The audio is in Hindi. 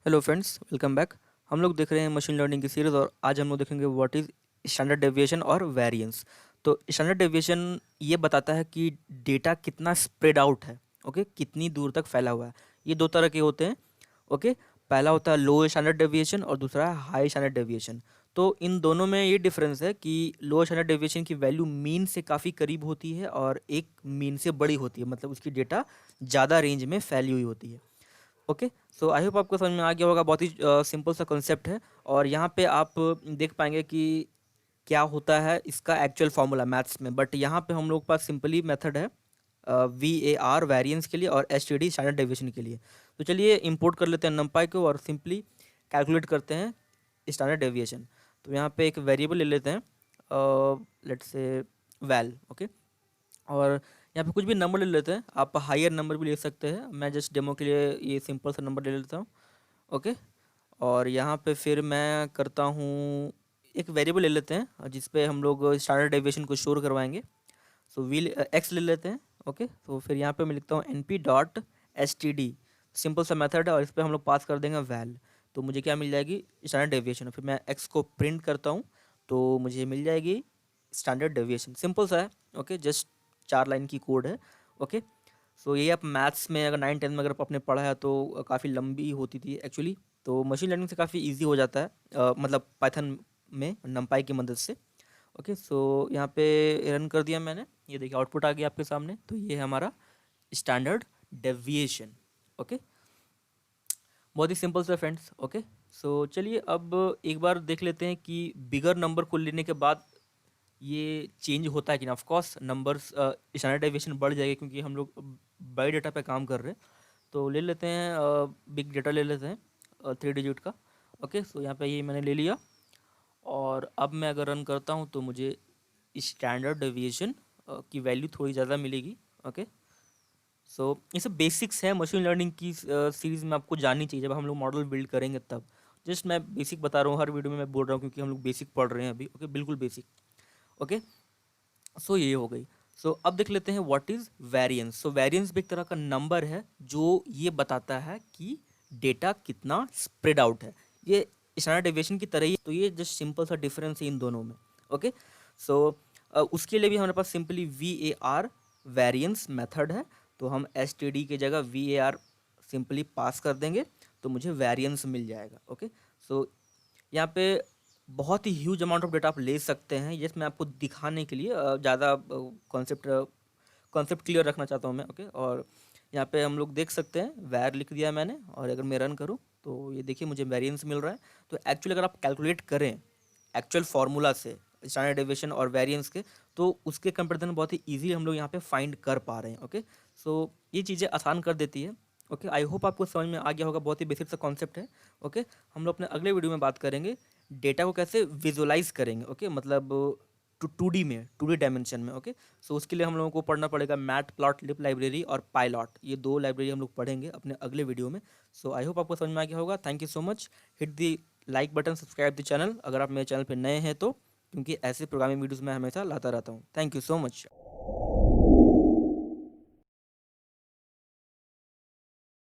Hello friends, welcome back. हम लोग देख रहे हैं मशीन लर्निंग की सीरीज़ और आज हम लोग देखेंगे व्हाट इज़ स्टैंडर्ड डेविएशन और वेरिएंस। तो स्टैंडर्ड डेविएशन ये बताता है कि डेटा कितना स्प्रेड आउट है, ओके, कितनी दूर तक फैला हुआ है। ये दो तरह के होते हैं, ओके। पहला होता है लो स्टैंडर्ड डेविएशन और दूसरा है हाई स्टैंडर्ड डेविएशन। तो इन दोनों में ये डिफरेंस है कि लो स्टैंडर्ड डेविएशन की वैल्यू मीन से काफ़ी करीब होती है और एक मीन से बड़ी होती है, मतलब उसकी डेटा ज़्यादा रेंज में फैली हुई होती है। ओके। सो आई होप आपको समझ में आ गया होगा। बहुत ही सिंपल सा कॉन्सेप्ट है और यहाँ पे आप देख पाएंगे कि क्या होता है इसका एक्चुअल फार्मूला मैथ्स में, बट यहाँ पे हम लोग के पास सिंपली मेथड है VAR वेरिएंस के लिए और STD स्टैंडर्ड डेविएशन के लिए। तो चलिए इंपोर्ट कर लेते हैं नंपाई को और सिंपली कैलकुलेट करते हैं स्टैंडर्ड डेविएशन। तो यहाँ पे एक वेरिएबल ले लेते हैं, लेट्स से वैल, ओके। और यहाँ पे कुछ भी नंबर ले लेते हैं, आप हायर नंबर भी ले सकते हैं। मैं जस्ट डेमो के लिए ये सिंपल सा नंबर ले लेता हूँ, ओके। और यहाँ पे फिर मैं करता हूँ, एक वेरिएबल ले लेते हैं जिस पे हम लोग स्टैंडर्ड डेविएशन को स्टोर करवाएंगे। सो वी एक्स ले लेते हैं, ओके। तो फिर यहाँ पे मैं लिखता हूँ np.std, सिंपल सा मेथड है और इस पर हम लोग पास कर देंगे वैल। तो मुझे क्या मिल जाएगी, स्टैंडर्ड डेविएशन। फिर मैं एक्स को प्रिंट करता हूँ तो मुझे मिल जाएगी स्टैंडर्ड डेविएशन। सिंपल सा है, ओके, जस्ट 4 लाइन की कोड है, ओके। सो ये आप मैथ्स में अगर 9-10 में अगर आपने पढ़ा है तो काफ़ी लंबी होती थी एक्चुअली। तो मशीन लर्निंग से काफ़ी इजी हो जाता है, मतलब पाइथन में नंपाई की मदद से, ओके। सो यहाँ पे रन कर दिया मैंने, ये देखिए आउटपुट आ गया आपके सामने। तो ये है हमारा स्टैंडर्ड डेविएशन, ओके। बहुत ही सिंपल सा फ्रेंड्स, ओके। सो चलिए अब एक बार देख लेते हैं कि बिगर नंबर को लेने के बाद ये चेंज होता है कि ना। Of course numbers standard deviation बढ़ जाएगी क्योंकि हम लोग बड़े डेटा पे काम कर रहे हैं। तो ले लेते हैं, बिग डेटा ले लेते हैं 3 डिजिट का, ओके। सो यहाँ पे ये मैंने ले लिया और अब मैं अगर रन करता हूँ तो मुझे स्टैंडर्ड डेविएशन की वैल्यू थोड़ी ज़्यादा मिलेगी, ओके। सो ये सब बेसिक्स है मशीन लर्निंग की सीरीज़ में, आपको जाननी चाहिए जब हम लोग मॉडल बिल्ड करेंगे तब। जस्ट मैं बेसिक बता रहा हूँ, हर वीडियो में मैं बोल रहा हूँ क्योंकि हम लोग बेसिक पढ़ रहे हैं अभी, ओके, बिल्कुल बेसिक, ओके। सो ये हो गई। सो अब देख लेते हैं what is variance. So variance भी एक तरह का नंबर है जो ये बताता है कि डेटा कितना स्प्रेड आउट है। ये स्टैंडर्ड डेविएशन की तरह ही, तो ये जस्ट सिंपल सा डिफरेंस है इन दोनों में, ओके। सो उसके लिए भी हमारे पास सिंपली VAR वेरिएंस मेथड है। तो हम STD की जगह VAR सिंपली पास कर देंगे तो मुझे वेरिएंस मिल जाएगा, ओके। सो यहाँ पे बहुत ही ह्यूज अमाउंट ऑफ डेटा आप ले सकते हैं। ये मैं आपको दिखाने के लिए ज़्यादा कॉन्सेप्ट कॉन्सेप्ट क्लियर रखना चाहता हूँ मैं, ओके। और यहाँ पे हम लोग देख सकते हैं वैर लिख दिया मैंने और अगर मैं रन करूँ तो ये देखिए मुझे वेरिएंस मिल रहा है। तो एक्चुअली अगर आप कैलकुलेट करें एक्चुअल फार्मूला से स्टैंडर्ड डेविएशन और वेरिएंस के, तो उसके कंपेरिजन में बहुत ही ईजिली हम लोग यहाँ पे फाइंड कर पा रहे हैं, ओके। सो ये चीज़ें आसान कर देती है, ओके। आई होप आपको समझ में आ गया होगा, बहुत ही बेसिक सा कॉन्सेप्ट है, ओके। हम लोग अपने अगले वीडियो में बात करेंगे डेटा को कैसे विजुलाइज करेंगे, ओके, मतलब टू डी में, 2D डायमेंशन में, ओके। सो उसके लिए हम लोगों को पढ़ना पड़ेगा मैट प्लॉट लिप लाइब्रेरी और पाइलॉट, ये 2 लाइब्रेरी हम लोग पढ़ेंगे अपने अगले वीडियो में। सो आई होप आपको समझ में आ गया होगा। Thank you so much. Hit the like button, subscribe the channel अगर आप मेरे चैनल पर नए हैं तो, क्योंकि ऐसे प्रोग्रामिंग वीडियोज़ मैं हमेशा लाता रहता हूँ। Thank you so much.